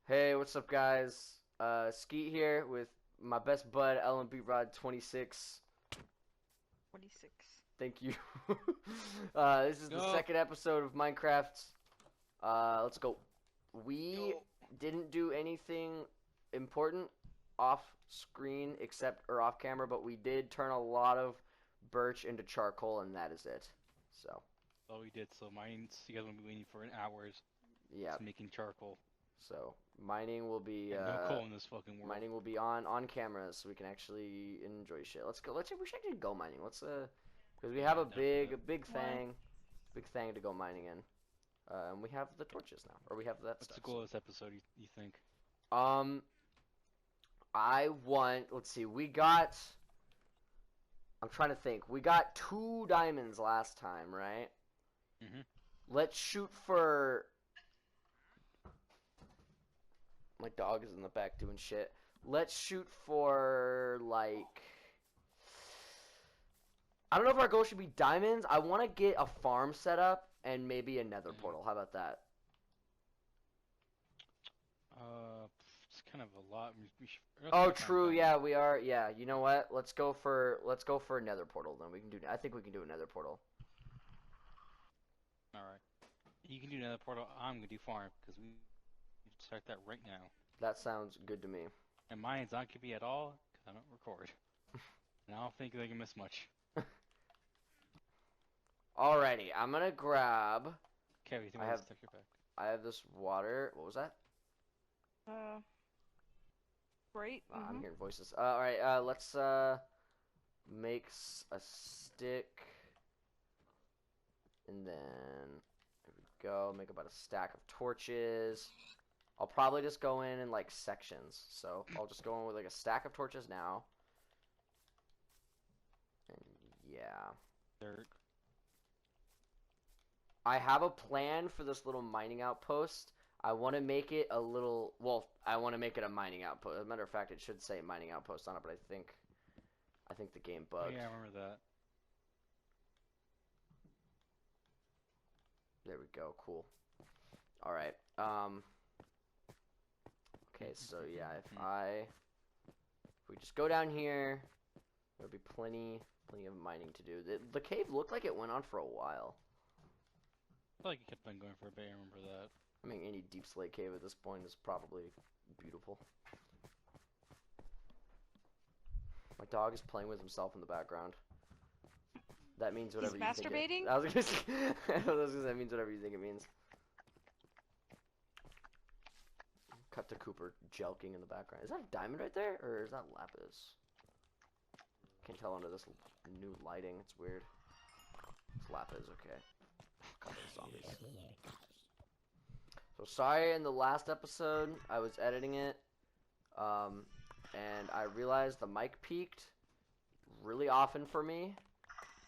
Hey, what's up, guys? Skeet here with my best bud, LMB Rod 26. 26. Thank you. This is the Yo, second episode of Minecraft. Let's go. We yo. didn't do anything important off screen or off camera, but we did turn a lot of birch into charcoal, and that is it. So, Oh, we did. So mine's you guys will be waiting for an hours. yeah. Just making charcoal So mining will be and no coal in this fucking world. mining will be on camera, so we can actually enjoy shit. Let's go. We should actually go mining. Because we have Yeah, a I'm down for that. Why? big thing to go mining in. And we have the torches now, or we have that What's the stuff. goal So, of this episode? You think? um, I want. Let's see. I'm trying to think. We got 2 diamonds last time, right? Mhm. Let's shoot for. My dog is in the back doing shit. Let's shoot for like. I don't know if our goal should be diamonds. I want to get a farm set up and maybe a nether Yeah. portal. How about that? It's kind of a lot. We also Oh, gotta find true. Yeah, diamonds. we are. Yeah, you know what? Let's go for a nether portal then. We can do. I think we can do a nether portal. All right. You can do another portal. I'm gonna do farm because we can start that right now. That sounds good to me. And mine's not gonna be at all because I don't record. And I don't think they can miss much. Alrighty, I'm gonna grab. Okay, we think I about this have texture pack. I have this water. What was that? Uh, right? I'm Mm-hmm. hearing voices. All right. Let's make a stick, and then there we go. Make about a stack of torches. I'll probably just go in like sections. So I'll just go in with like a stack of torches now. And yeah. Dirt. I have a plan for this little mining outpost. I want to make it a little, well, I want to make it a mining outpost. As a matter of fact, it should say mining outpost on it, but I think the game Oh bugged. yeah, I remember that. There we go. Cool. All right. Okay, so yeah, if we just go down here, there'll be plenty of mining to do. The cave looked like it went on for a while. I feel like it kept on going for a bit. I remember that. I mean, any deep slate cave at this point is probably beautiful. My dog is playing with himself in the background. That means whatever He's you think it. masturbating? I was gonna say, that means whatever you think it means. Cut to Cooper jelking in the background. Is that a diamond right there, or is that lapis? Can't tell under this new lighting. It's weird. It's lapis. Okay. God, those zombies. So sorry. In the last episode, I was editing it, and I realized the mic peaked really often for me.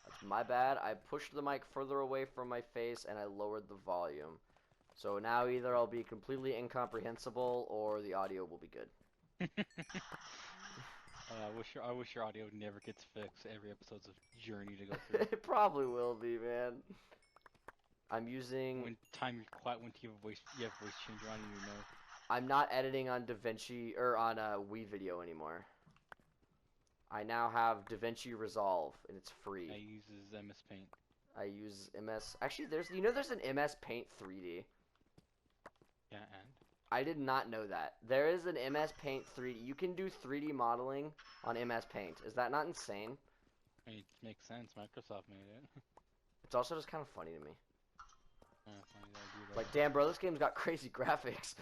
That's my bad. I pushed the mic further away from my face and I lowered the volume. So now either I'll be completely incomprehensible or the audio will be good. I wish your audio never gets fixed. Every episode's a journey to go through. It probably will be, man. I'm using. When time you're quiet, when you have voice changer on, you know. I'm not editing on DaVinci or on Wii Video anymore. I now have DaVinci Resolve and it's I free. uses MS Paint. I use MS. Actually, there's an MS Paint 3D. Yeah, and I did not know that. There is an MS Paint 3D. You can do 3D modeling on MS Paint. Is that not insane? I mean, it makes sense. Microsoft made it. It's also just kind of funny to me. Funny that I do that. Like, damn, bro, this game's got crazy graphics.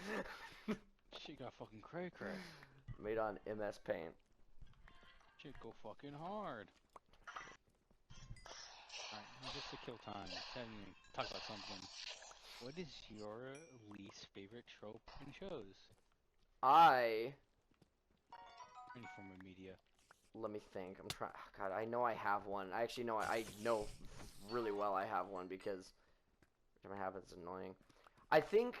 Shit got fucking cray cray. Made on MS Paint. Shit go fucking hard. Alright, just to kill time, talk about something. What is your least favorite trope in shows? I Any form of media. Let me think. I'm trying. Oh, God, I know I have one. I actually know. I know really well I have one because every time I have it, it's annoying. I think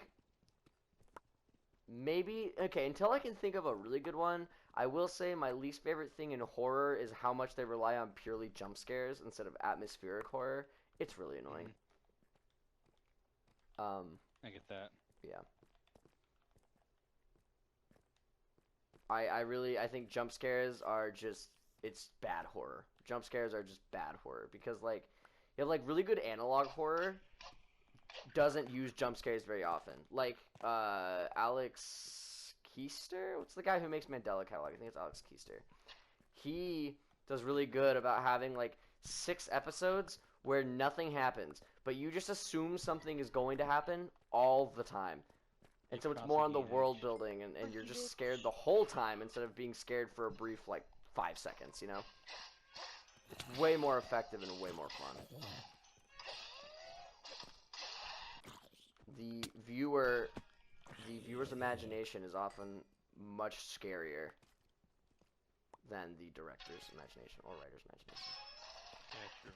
maybe okay. Until I can think of a really good one, I will say my least favorite thing in horror is how much they rely on purely jump scares instead of atmospheric horror. It's really annoying. I get that. Yeah. I think jump scares are just, it's bad horror. Jump scares are just bad horror because like you have like really good analog horror doesn't use jump scares very often. Like Alex Keister, what's the guy who makes Mandela Catalog? I think it's Alex Keister. He does really good about having like 6 episodes where nothing happens, but you just assume something is going to happen all the time. And so it's more on the world building, and you're just scared the whole time instead of being scared for a brief, like, 5 seconds, you know? Way more effective and way more fun. The viewer's imagination is often much scarier than the director's imagination or writer's imagination. Yeah, true.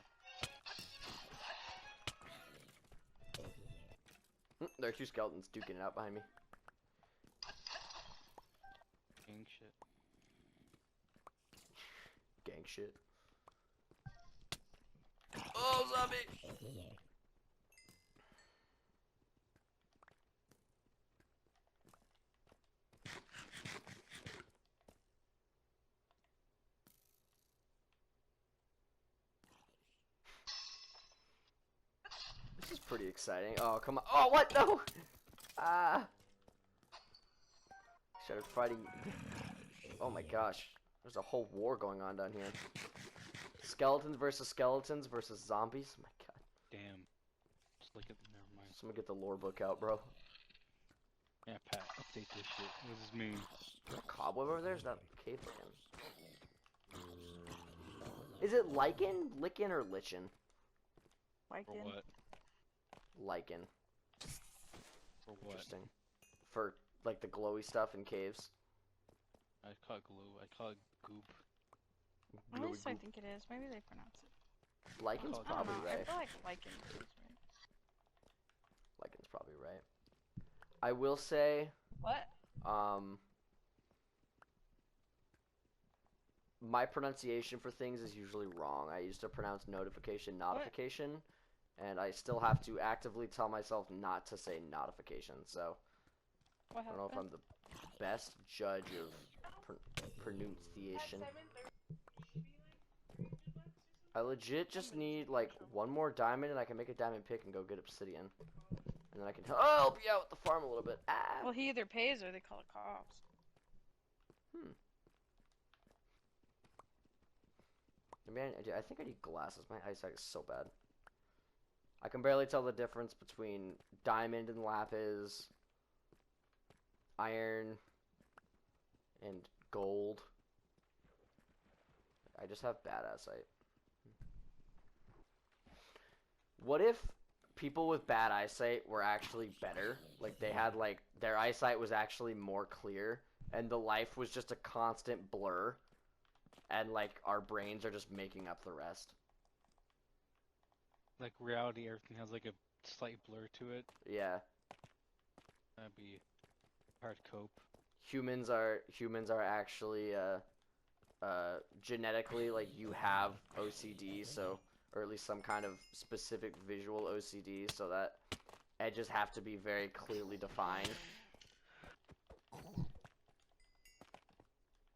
There are 2 skeletons duking it out behind me. Gang shit. Gang shit. Oh, zombie! This is pretty exciting. Oh, come on. Oh, what? No! Ah! Started fighting. Oh my gosh. There's a whole war going on down here. Skeletons versus zombies. Oh my god. Damn. Just look at never mind. Someone get the lore book out, bro. Yeah, Pat, update this shit. What does this mean? Is there a cobweb over there? Is that cave lichen? Is it lichen, or lichen? Like For in. what? Lichen. For what? Interesting. For like the glowy stuff in caves. I call it glue. I call it goop. At Glowy least I goop. think it is. Maybe they pronounce it. Lichen's I don't probably I don't know. right. I feel like lichen is right. Lichen's probably right. I will say, What? my pronunciation for things is usually wrong. I used to pronounce notification, notification, and I still have to actively tell myself not to say notification. So What I don't know if happened? I'm the best judge of pronunciation. I legit just need like 1 more diamond, and I can make a diamond pick and go get obsidian, and then I can help you out with the farm a little bit. Ah. Well, he either pays or they call it cops. I think I need glasses. My eyesight is so bad. I can barely tell the difference between diamond and lapis, iron, and gold. I just have bad eyesight. What if people with bad eyesight were actually better? Like they had like their eyesight was actually more clear and the life was just a constant blur and like our brains are just making up the rest. Like reality, everything has like a slight blur to it. Yeah. That'd be hard to cope. Humans are actually genetically like you have OCD, so or at least some kind of specific visual OCD, so that edges have to be very clearly defined.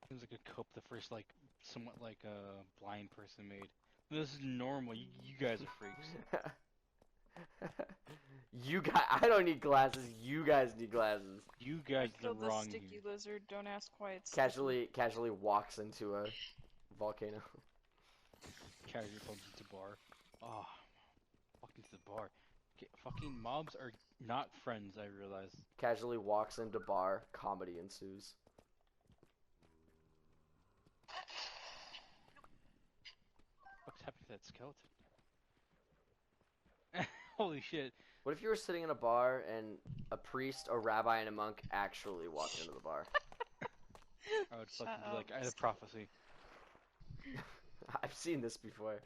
Seems like a cope the first like somewhat like a blind person made. This is normal. You guys are freaks. I don't need glasses. You guys need glasses. You guys Still are the wrong sticky here. lizard. Don't ask why it's Casually walks into a volcano. Casually comes into bar. Oh, fucking to the bar. Fucking mobs are not friends. I realize. Casually walks into bar. Comedy ensues. What's happened to that skeleton? Holy shit. What if you were sitting in a bar and a priest, a rabbi, and a monk actually walked into the bar? I would fucking be like, I had a prophecy. I've seen this before.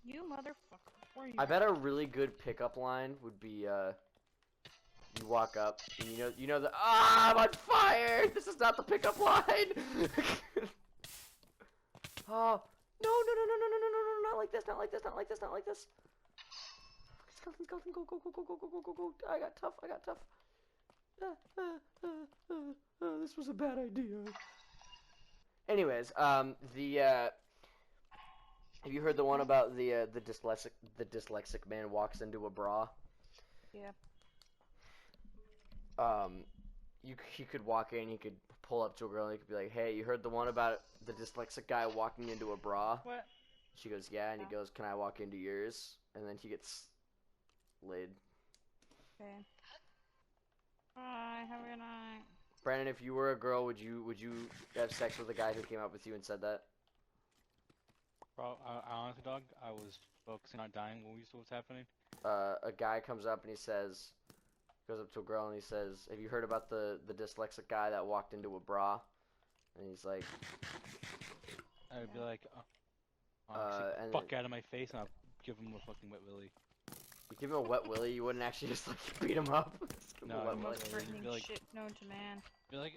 You motherfucker. Where are you? I bet a really good pickup line would be, you walk up, and you know the, I'm on fire! This is not the pickup line! Oh, no, not like this, not like this, not like this, not like this. It's skeleton, go, go, go, go, go, go, go, go, go. I got tough. This was a bad idea. Anyways, have you heard the one about the dyslexic man walks into a bra? Yeah. He could walk in, he could pull up to a girl, and he could be like, "Hey, you heard the one about the dyslexic guy walking into a bra?" What? She goes, "Yeah," and he goes, "Can I walk into yours?" And then he gets laid. Okay. Bye. Have a good night. Brandon, if you were a girl, would you have sex with a guy who came up with you and said that? Bro, I honestly, dog, I was focusing on dying when we saw what's happening. A guy comes up and he says, goes up to a girl and he says, "Have you heard about the dyslexic guy that walked into a bra?" And he's like, I'd be like, and fuck out of my face, and I'll give him a fucking wet willy. you give him a wet willy, you wouldn't actually just like beat him up. Just give him a No, wet The willy. most Like, frightening be like- shit known to man. Be like,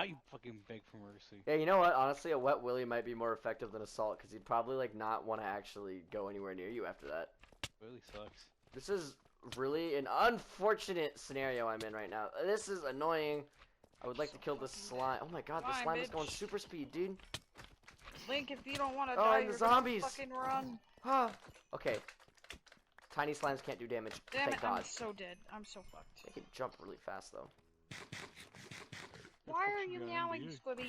you fucking beg for mercy. Yeah, you know what? Honestly, a wet willy might be more effective than assault because he'd probably like not want to actually go anywhere near you after that. Willy sucks. This is really an unfortunate scenario I'm in right now. This is annoying. I would like to kill this slime. Oh my god, the Fine, slime is bitch. going super speed, dude. Link, if you don't want to Oh, die, and the you're zombies. gonna fucking run. Ah. Okay. Tiny slimes can't do damage. Damn Thank it, God. I'm so dead. I'm so fucked. They can jump really fast though. Why are you meowing, Squibby?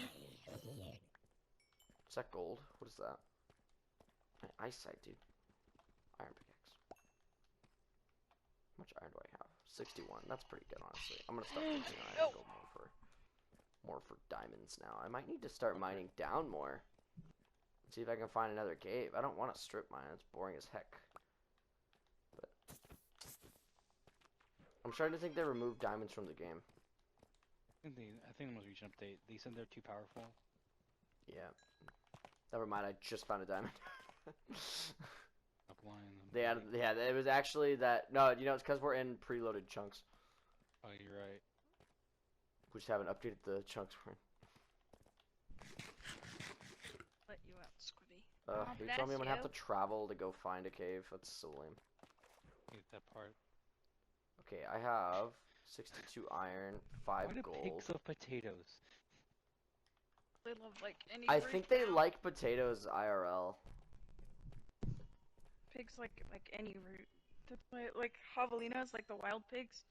Is that gold? What is that? My eyesight, dude. Iron pickaxe. How much iron do I have? 61. That's pretty good, honestly. I'm gonna start fixing iron and go more for diamonds now. I might need to start mining down more. See if I can find another cave. I don't want to strip mine. It's boring as heck. But I'm starting to think they removed diamonds from the game. I think the most recent update, they said they're too powerful. Yeah. Never mind. I just found a diamond. Stop lying. They added, yeah, it was actually that. No, you know, it's because we're in preloaded chunks. Oh, you're right. We just haven't updated the chunks for. Let you out, Squibby. Are you telling me I'm gonna have to Bless travel to go find a cave? That's so lame. Hate that part. Okay, I have 62 iron, 5 Why do gold. pigs love potatoes? They love like any. I root think they now. like potatoes IRL. Pigs like any root. That's why like javelinas, like the wild pigs,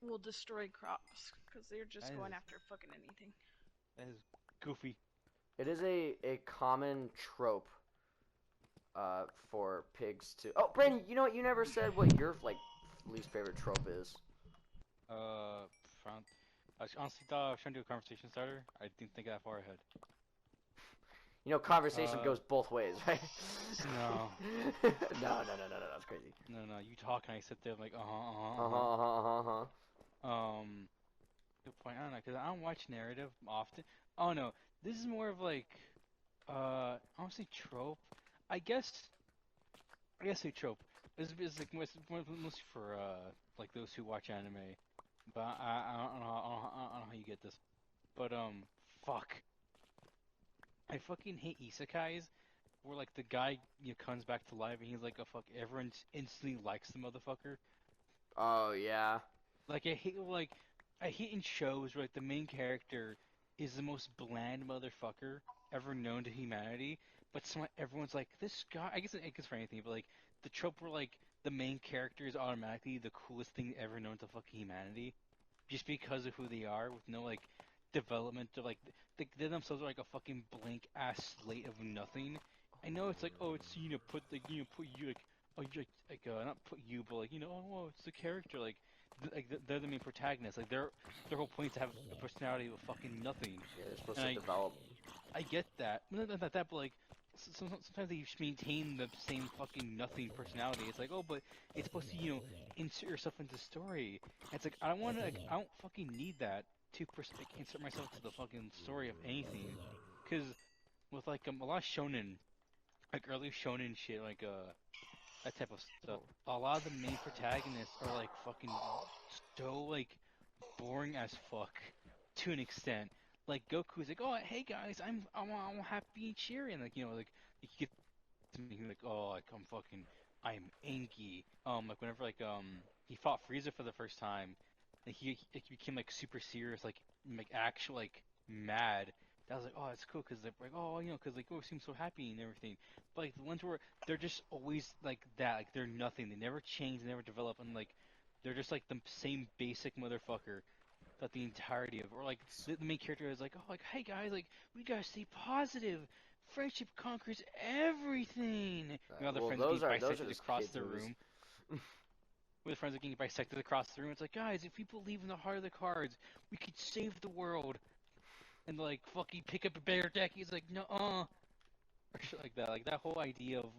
will destroy crops because they're just That going is- after fucking anything. That is goofy. It is a common trope for pigs to. Oh, Brandon, you know what? You never said what your like least favorite trope is. Found. I honestly thought I was trying to do a conversation starter. I didn't think that far ahead. You know, conversation Uh, goes both ways, right? No. no, that's crazy. No, you talk and I sit there like, Good point. I don't know, because I don't watch narrative often. Oh no, this is more of like, I don't say trope. I guess say trope. This is like mostly for like those who watch anime. But I don't know, I don't know how you get this. But fuck. I fucking hate isekais, where like the guy comes back to life and he's like a fuck. Everyone instantly likes the motherfucker. Oh yeah. Like I hate in shows where like the main character is the most bland motherfucker ever known to humanity, but everyone's like this guy. I guess for anything, but like the trope where like the main character is automatically the coolest thing ever known to fucking humanity, just because of who they are, with no like development of like they themselves are like a fucking blank ass slate of nothing. I know it's like it's put like put you like not put you but like it's the character like they're the main protagonist, like their whole point is to have a personality of fucking nothing. Yeah, they're supposed And to develop. I get that. Not that, but like sometimes they just maintain the same fucking nothing personality. It's like, but it's supposed to insert yourself into the story. And it's like I don't fucking need that to insert myself to the fucking story of anything. Because with like a lot of shonen, like early shonen shit, like that type of stuff, a lot of the main protagonists are like fucking so like boring as fuck to an extent. Like Goku's like, oh hey guys, I'm happy and cheery, and like like you get to me like like I'm fucking I'm angry. Like whenever he fought Frieza for the first time, and he became like super serious, like actual like mad. That was like, oh, that's cool, cause like oh, cause like oh, seems so happy and everything. But like the ones where they're just always like that, like they're nothing. They never change, they never develop, and like they're just like the same basic motherfucker throughout the entirety of. Or like the main character is like, oh, like hey guys, like we gotta stay positive. Friendship conquers everything. All their Well, friends are getting those are bisected just across kids the movies. room. Where the friends are getting bisected across the room. It's like, guys, if we believe in the heart of the cards, we could save the world. And like, fucking pick up a bear deck. He's like, no, or shit like that. Like that whole idea of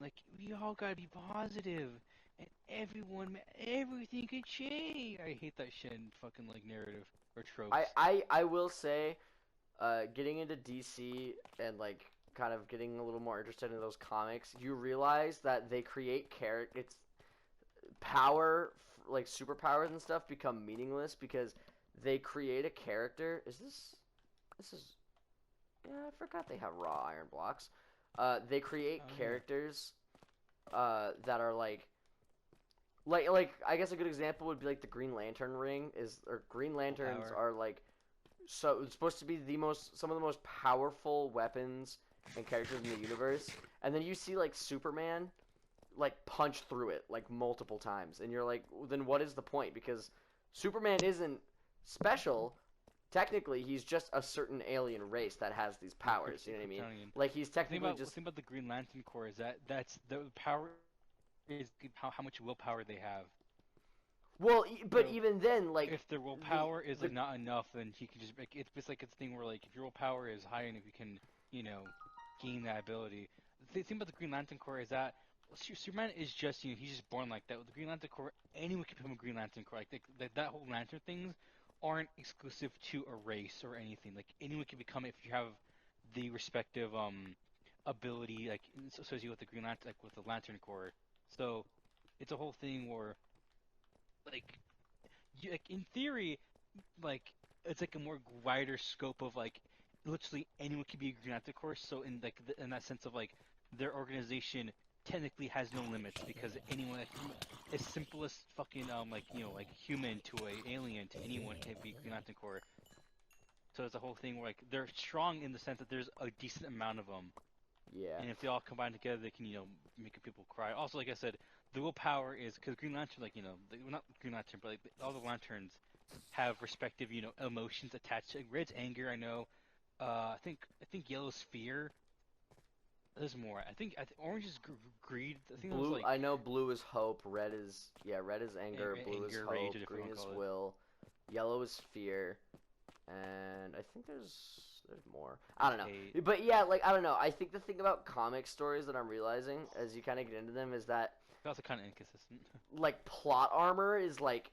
like we all gotta be positive, and everything could change. I hate that shit in fucking like narrative or tropes. I will say, getting into DC and like kind of getting a little more interested in those comics, you realize that they create characters. Power, like superpowers and stuff, become meaningless because they create a character. Is this? This is. Yeah, I forgot they have raw iron blocks. They create Oh yeah, characters that are like I guess a good example would be like the Green Lantern ring is or Green full Lanterns power. are like so it's supposed to be some of the most powerful weapons and characters in the universe, and then you see like Superman like punch through it like multiple times, and you're like, well, then what is the point? Because Superman isn't special. Technically, he's just a certain alien race that has these powers. You know what I mean? Kryptonian. Like he's technically The just thing about the Green Lantern Corps is that that's the power is how much willpower they have. well, but So even then, like if their the willpower is the like not enough, then he can just like it's just like it's a thing where like if your willpower is high enough, you can you know gain that ability. The thing about the Green Lantern Corps is that Superman is just he's just born like that. With the Green Lantern Corps, anyone can become a Green Lantern Corps. Like that whole lantern things aren't exclusive to a race or anything. Like anyone can become it if you have the respective ability like associated with the Green Lantern like with the Lantern Corps. So it's a whole thing where like like in theory, like it's like a more wider scope of like literally anyone can be a Green Lantern Corps. So in like in that sense of like their organization technically has no limits because anyone like, from as simple as fucking like like human to a alien to anyone can be Green Lantern Corps. So it's a whole thing where like they're strong in the sense that there's a decent amount of them, yeah. and if they all combine together, they can make people cry. Also, like I said, the willpower is because Green Lantern, like well, not Green Lantern, but like all the lanterns have respective emotions attached. Like, red's anger, I know. I think yellow's fear. There's more. I think orange is greed. I think that was Blue, like I know blue is hope, red is anger, blue is anger, rage, hope, or different green one is call it. will, yellow is fear, and I think there's more. I don't Hate. know. But yeah, like I don't know. I think the thing about comic stories that I'm realizing as you kind of get into them is that It's also kind of inconsistent. like plot armor is like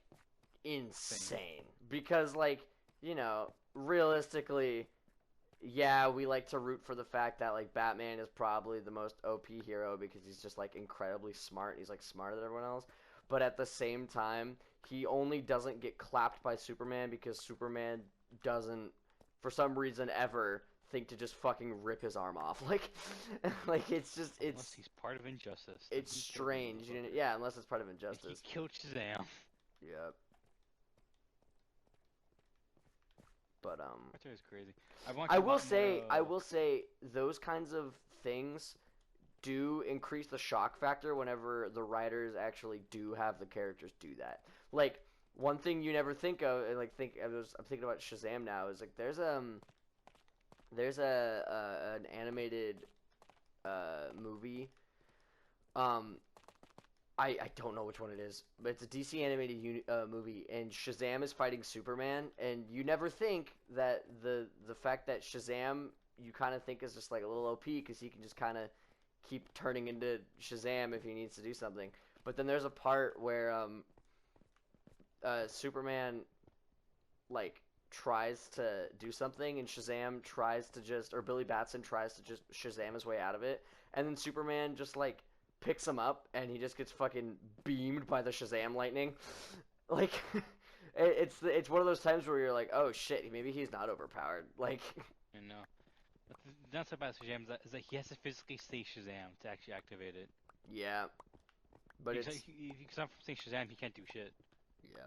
Same. insane because like, realistically, yeah, we like to root for the fact that like Batman is probably the most OP hero because he's just like incredibly smart. He's like smarter than everyone else. But at the same time, he only doesn't get clapped by Superman because Superman doesn't, for some reason, ever think to just fucking rip his arm off. Like it's just Unless he's part of Injustice, then it's who cares, strange. motherfucker? Yeah, unless it's part of Like he Injustice. killed Shazam. Yeah, but That is crazy. I've watched a lot more. I will say those kinds of things do increase the shock factor whenever the writers actually do have the characters do that. Like one thing you never think of, and like I'm thinking about Shazam now is like there's an animated movie. Um, I don't know which one it is, but it's a DC animated movie, and Shazam is fighting Superman, and you never think that the fact that Shazam you kind of think is just like a little OP because he can just kind of keep turning into Shazam if he needs to do something. But then there's a part where Superman like tries to do something, and Shazam tries to just, or Billy Batson tries to just Shazam his way out of it, and then Superman just like picks him up, and he just gets fucking beamed by the Shazam lightning. Like, it's one of those times where you're like, oh shit, maybe he's not overpowered. Like, I know. But the downside about Shazam is that he has to physically say Shazam to actually activate it. yeah, But Because it's he's not from Saint Shazam, he can't do shit. yeah.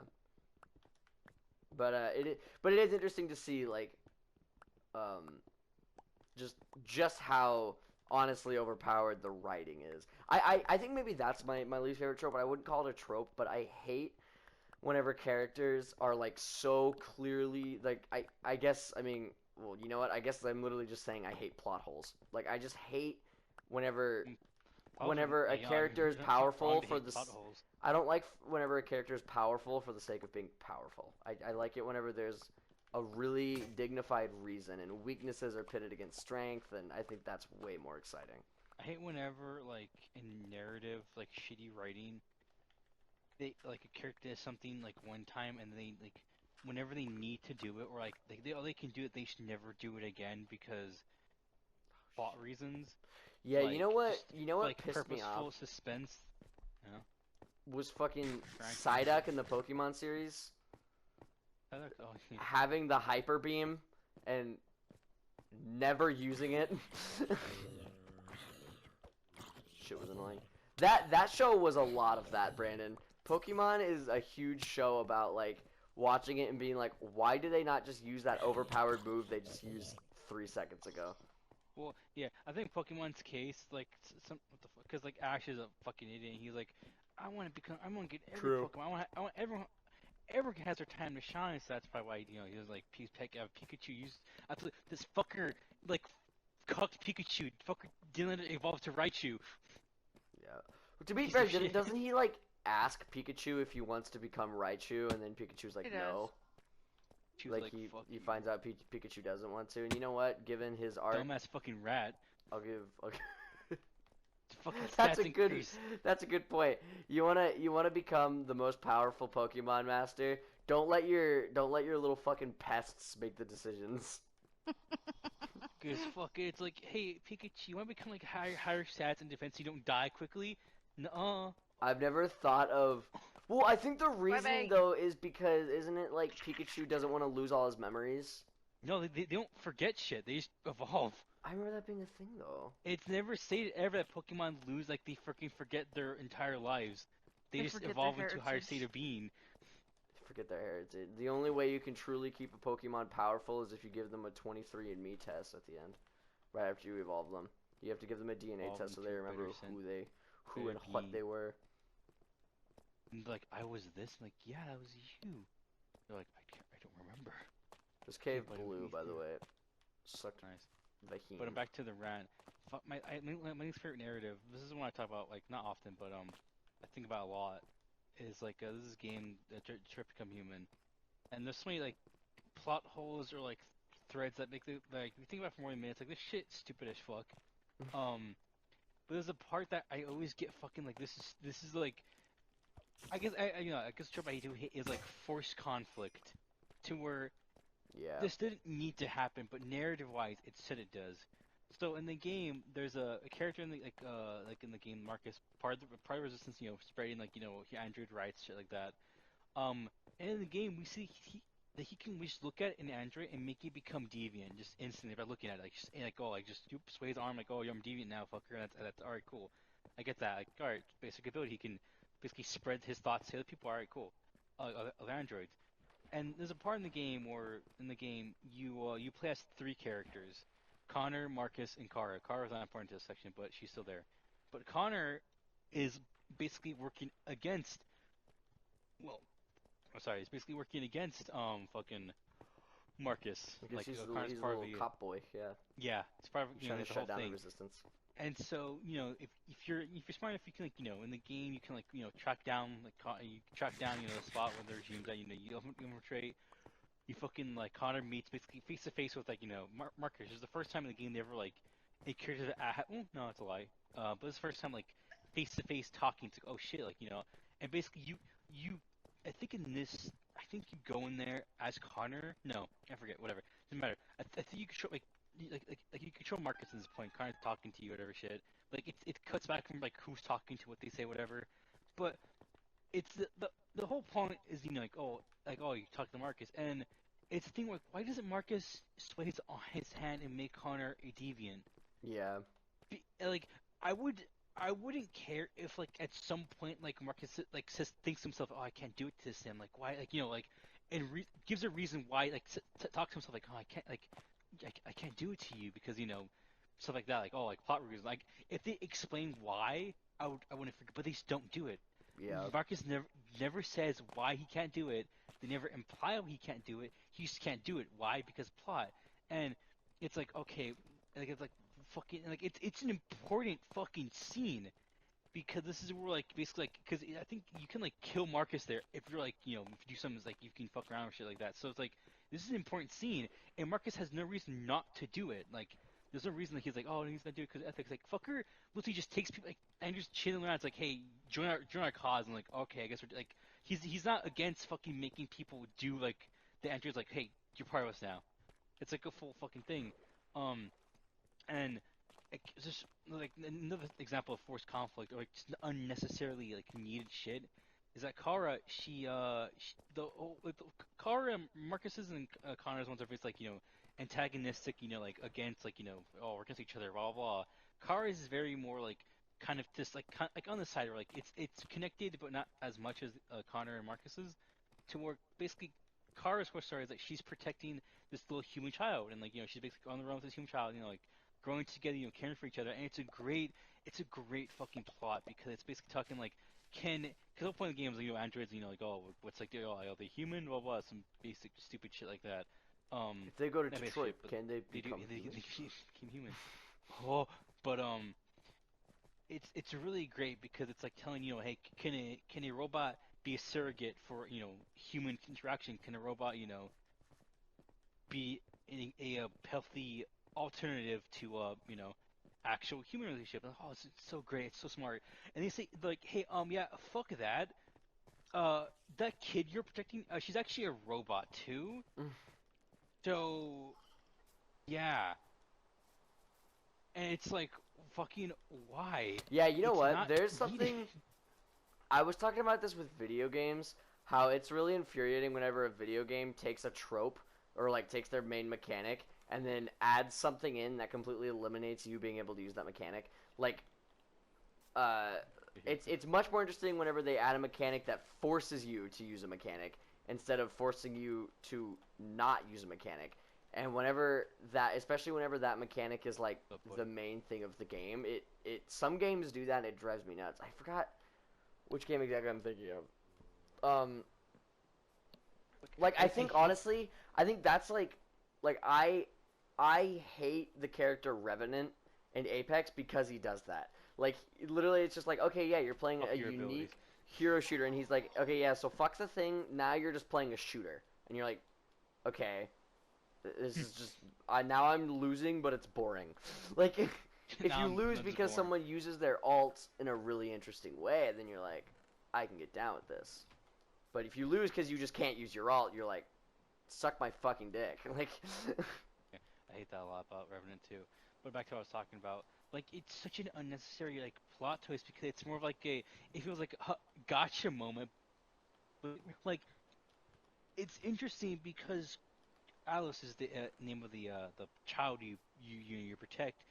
But but it is interesting to see like um just just how honestly overpowered the writing is. I think maybe that's my least favorite trope. I wouldn't call it a trope, but I hate whenever characters are like so clearly like I guess I mean well you know what I guess I'm literally just saying I hate plot holes. Like I just hate whenever whenever a character is You're not wrong powerful to for hate the plot holes. I don't like whenever a character is powerful for the sake of being powerful. I like it whenever there's a really dignified reason and weaknesses are pitted against strength, and I think that's way more exciting. I hate whenever, like, in narrative, like, shitty writing, they, like, a character does something, like, one time, and they, like, whenever they need to do it, or, like, all they can do it, they should never do it again because plot reasons. Yeah, Like, just, you know what like, pissed me off purposeful suspense, you know? was fucking Franchise. Psyduck in the Pokemon series Oh, yeah. having the hyper beam and never using it. Shit was annoying. That show was a lot of that, Brandon. Pokemon is a huge show about like watching it and being like, why do they not just use that overpowered move they just used 3 seconds ago? Well, yeah, I think Pokemon's case, like, some, what the fuck, because, like, Ash is a fucking idiot, and he's like, I want to get every True. Pokemon, I want everyone, everyone has their time to shine, so that's probably why, he was like, Pikachu used, this fucker, like, cucked Pikachu, fucker didn't let it evolve to Raichu. Yeah. To be Piece fair, of shit. doesn't he like ask Pikachu if he wants to become Raichu, and then Pikachu's like, He does. no. She was Like like, fuck he you. finds out Pikachu doesn't want to, and you know what? Given his art, Dumbass fucking rat. I'll Fucking That's stats a good. increase. That's a good point. You wanna become the most powerful Pokemon master. Don't let your little fucking pests make the decisions. Cause fuck it, it's like, hey Pikachu, you wanna become like higher stats and defense so you don't die quickly? Nuh-uh. I've never thought of. Well, I think the reasoning bye. though is because isn't it like Pikachu doesn't want to lose all his memories? No, they don't forget shit. They just evolve. I remember that being a thing though. It's never stated ever that Pokemon lose like they freaking forget their entire lives. They They just forget their evolve into a higher state heritage. of being. Forget their heritage. The only way you can truly keep a Pokemon powerful is if you give them a 23andMe test at the end, right after you evolve them. You have to give them a DNA Evolve test so they into remember better who and what being. they were. And like, I was this? I'm like, yeah, that was you. They're like, I don't remember. This cave But it blew, was by the you. way. It sucked Nice. Vaheen. But I'm back to the rant. My least favorite narrative. This is one I talk about like not often, but I think about a lot. Is like this game, Trip Become Human, and there's so many like plot holes or like threads that make the like you think about it for more than minutes. Like this shit stupid as fuck. Um, but there's a part that I always get fucking like this is like I guess the trope I do hate is like forced conflict, to where Yeah. this didn't need to happen, but narrative-wise, it said it does. So in the game, there's a character in the like in the game, Marcus, part of resistance, spreading like Android rights, shit like that. And in the game, we see that he can just look at an android and make it become deviant just instantly by looking at it, like just and like oh like just sway his arm like oh I'm deviant now, fucker. That's all right, cool. I get that. Like all right, basic ability. He can basically spread his thoughts to other people. All right, cool. Other androids. And there's a part in the game where in the game you play as three characters, Connor, Marcus, and Kara. Kara's not important to this section, but she's still there. But Connor is basically working against. Well, I'm sorry. He's basically working against fucking Marcus. Because Like he's Connor's a part of little the cop boy, yeah. yeah. It's part of He's trying to the whole shut down the thing. resistance. And so, if you're smart enough, you can like, in the game, you can like, track down like you can track down, the spot where the regimes that you infiltrate. You fucking like Connor meets basically face to face with like Marcus. This is the first time in the game they ever like a character that well, no, it's a lie. But it's the first time like face to face talking to oh shit like and basically you I think in this I think you go in there as Connor. No, I forget. Whatever, doesn't matter. I think you control like you control Marcus at this point. Connor's talking to you, whatever shit. Like it cuts back from like who's talking to what they say, whatever. But it's the whole point is like oh you talk to Marcus and it's the thing like why doesn't Marcus sway his hand and make Connor a deviant? Yeah. Like I would I wouldn't care if like at some point like Marcus like says thinks to himself, oh, I can't do it to Sim. Like why? Like like and gives a reason why like talks to himself like, oh, I can't like I can't do it to you because stuff like that. Like oh like plot reasons. Like if they explain why, I wouldn't forget. But they just don't do it. Yeah. Marcus never says why he can't do it. They never imply he can't do it. He just can't do it. Why? Because plot. And it's like okay, like it's like fucking like it's an important fucking scene because this is where like basically like because I think you can like kill Marcus there if you're like if you do something like you can fuck around or shit like that. So it's like this is an important scene and Marcus has no reason not to do it. Like there's no reason that he's like oh he's not doing it because ethics. Like fucker literally just takes people like and just chilling around. It's like hey join our cause and like okay I guess we're like he's not against fucking making people do like the entries like hey you're part of us now. It's like a full fucking thing. Um and like, just like another example of forced conflict or like just unnecessarily like needed shit is that Kara Kara Marcus's and Connor's ones are basically like antagonistic like against like oh we're against each other blah blah blah. Kara's is very more like kind of just like on the side where like it's connected but not as much as Connor and Marcus's to where basically Kara's core story is like she's protecting this little human child and like she's basically on the run with this human child like growing together, caring for each other, and it's a great fucking plot because it's basically talking like, because the whole point of the game is androids, like oh, what's like are they human, blah blah, some basic stupid shit like that. If they go to Not basic Detroit, shit, but can they they do become they human? became human. Oh, but it's really great because it's like telling hey, can a robot be a surrogate for human interaction? Can a robot be a healthy alternative to actual human relationship. And, oh, it's so great, it's so smart. And they say like, hey, yeah, fuck that. That kid you're protecting, she's actually a robot too. So yeah, and it's like fucking why? Yeah, you know It's what? not There's needed. something. I was talking about this with video games, how it's really infuriating whenever a video game takes a trope or like takes their main mechanic and then adds something in that completely eliminates you being able to use that mechanic. Like, uh, it's much more interesting whenever they add a mechanic that forces you to use a mechanic instead of forcing you to not use a mechanic. And whenever that, especially whenever that mechanic is like the main thing of the game, it some games do that and it drives me nuts. I forgot which game exactly I'm thinking of. Like I think honestly, I think that's like I hate the character Revenant in Apex because he does that. Like literally, it's just like okay, yeah, you're playing a unique hero shooter, and he's like, okay, yeah, so fuck the thing. Now you're just playing a shooter, and you're like, okay, this is just now I'm losing, but it's boring. Like if you lose because someone uses their alt in a really interesting way, then you're like, I can get down with this. But if you lose because you just can't use your alt, you're like, suck my fucking dick. Like, Yeah, I hate that a lot about Revenant too. But back to what I was talking about, like it's such an unnecessary like plot twist because it's more of like it feels like a gotcha moment. But like it's interesting because Alice is the name of the child you protect.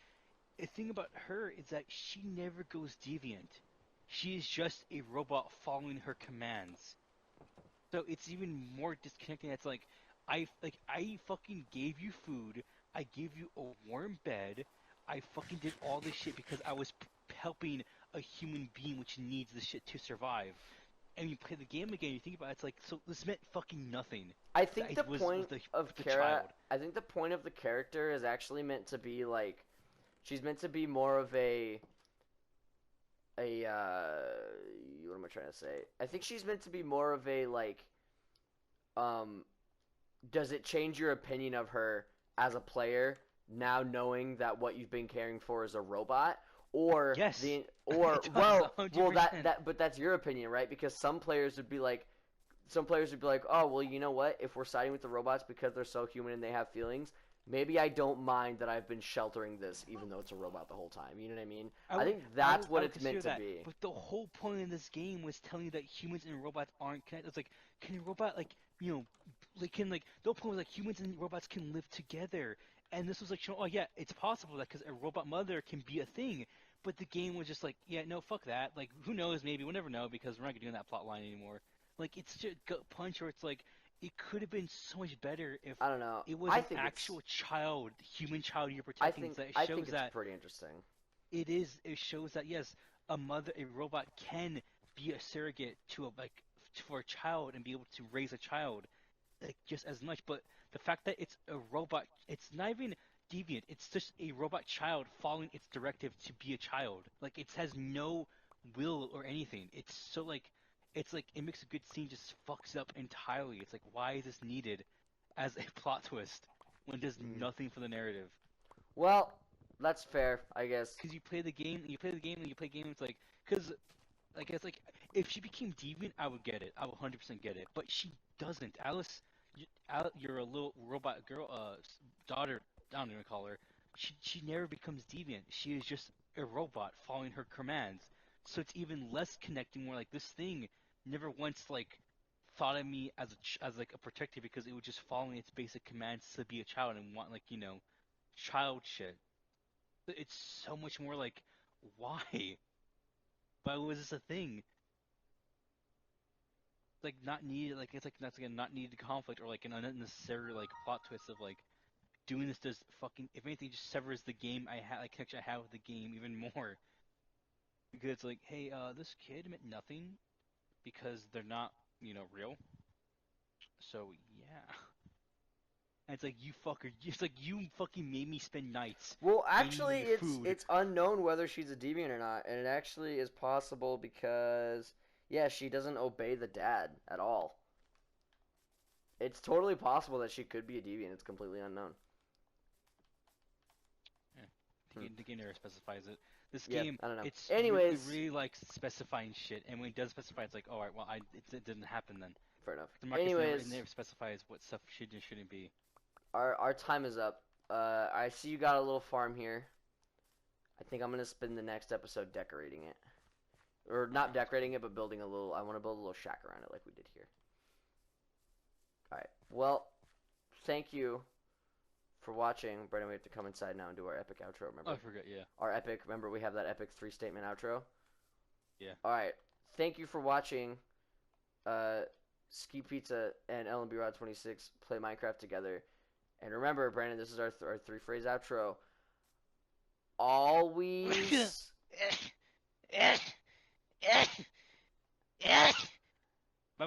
The thing about her is that she never goes deviant. She is just a robot following her commands. So it's even more disconnecting. It's like I fucking gave you food. I gave you a warm bed. I fucking did all this shit because I was helping a human being which needs this shit to survive. And you play the game again, you think about it, it's like so this meant fucking nothing. I think the Was point of with the Kara, child. I think the point of the character is actually meant to be like, she's meant to be more of what am I trying to say? I think she's meant to be more of a like, um, does it change your opinion of her as a player now knowing that what you've been caring for is a robot? Or Yes. or It does, well 100%. but that's your opinion, right? Because some players would be like, oh well, you know what, if we're siding with the robots because they're so human and they have feelings, maybe I don't mind that I've been sheltering this even though it's a robot the whole time. You know what I mean? I think that's what it's meant to be. But the whole point in this game was telling you that humans and robots aren't connected. It's like, can a robot the whole point was like humans and robots can live together. And this was like, showing, oh yeah, it's possible that because a robot mother can be a thing. but the game was just like, yeah, no, fuck that. Like, who knows? Maybe we'll never know because we're not doing that plot line anymore. Like, it's just gut punch where it's like it could have been so much better if I don't know. it was I an think it's actual child, human child you're I protecting. think So it I think shows it's that pretty interesting. it is. It shows that yes, a robot can be a surrogate to a like for a child and be able to raise a child like just as much. But the fact that it's a robot, it's not even deviant. It's just a robot child following its directive to be a child. Like it has no will or anything. It's like it makes a good scene just fucks up entirely. It's like why is this needed as a plot twist when it does Mm. nothing for the narrative? Well, that's fair, I guess. Because you play the game, and you play the game, and you play games like because like it's like if she became deviant, I would get it. I would 100% get it. But she doesn't. You're a little robot girl, daughter. I don't even call her. She never becomes deviant. She is just a robot following her commands. So it's even less connecting. More like this thing never once like thought of me as as like a protector because it was just following its basic commands to be a child and want like child shit. It's so much more like why? Why was this a thing? Like not needed like it's like that's again not needed conflict or like an unnecessary like plot twist of like doing this does fucking if anything just severs the game I had like connection I have with the game even more because it's like hey this kid meant nothing because they're not real so yeah and it's like you fucker it's like you fucking made me spend nights Well, feeding you actually, your it's food. it's unknown whether she's a deviant or not, and it actually is possible because yeah, she doesn't obey the dad at all. It's totally possible that she could be a deviant. It's completely unknown. Yeah. Hmm. The game never specifies it. This Yeah, game, I don't know. it Anyways, really likes specifying shit, and when it does specify, it's like, all right, well, it didn't happen then. fair enough. The market's Anyways, never specifies what stuff should and shouldn't be. our time is up. I see you got a little farm here. I think I'm gonna spend the next episode decorating it, or not decorating it, but building a little. I want to build a little shack around it like we did here. All right. Well, thank you for watching. Brendan, we have to come inside now and do our epic outro. Remember? Oh, I forgot. Yeah. Our epic. Remember, we have that epic 3-statement outro. Yeah. All right. Thank you for watching. Ski Pizza and LMB Rod 26 play Minecraft together. And remember, Brandon, this is our 3-phrase outro. Always. Bye bye.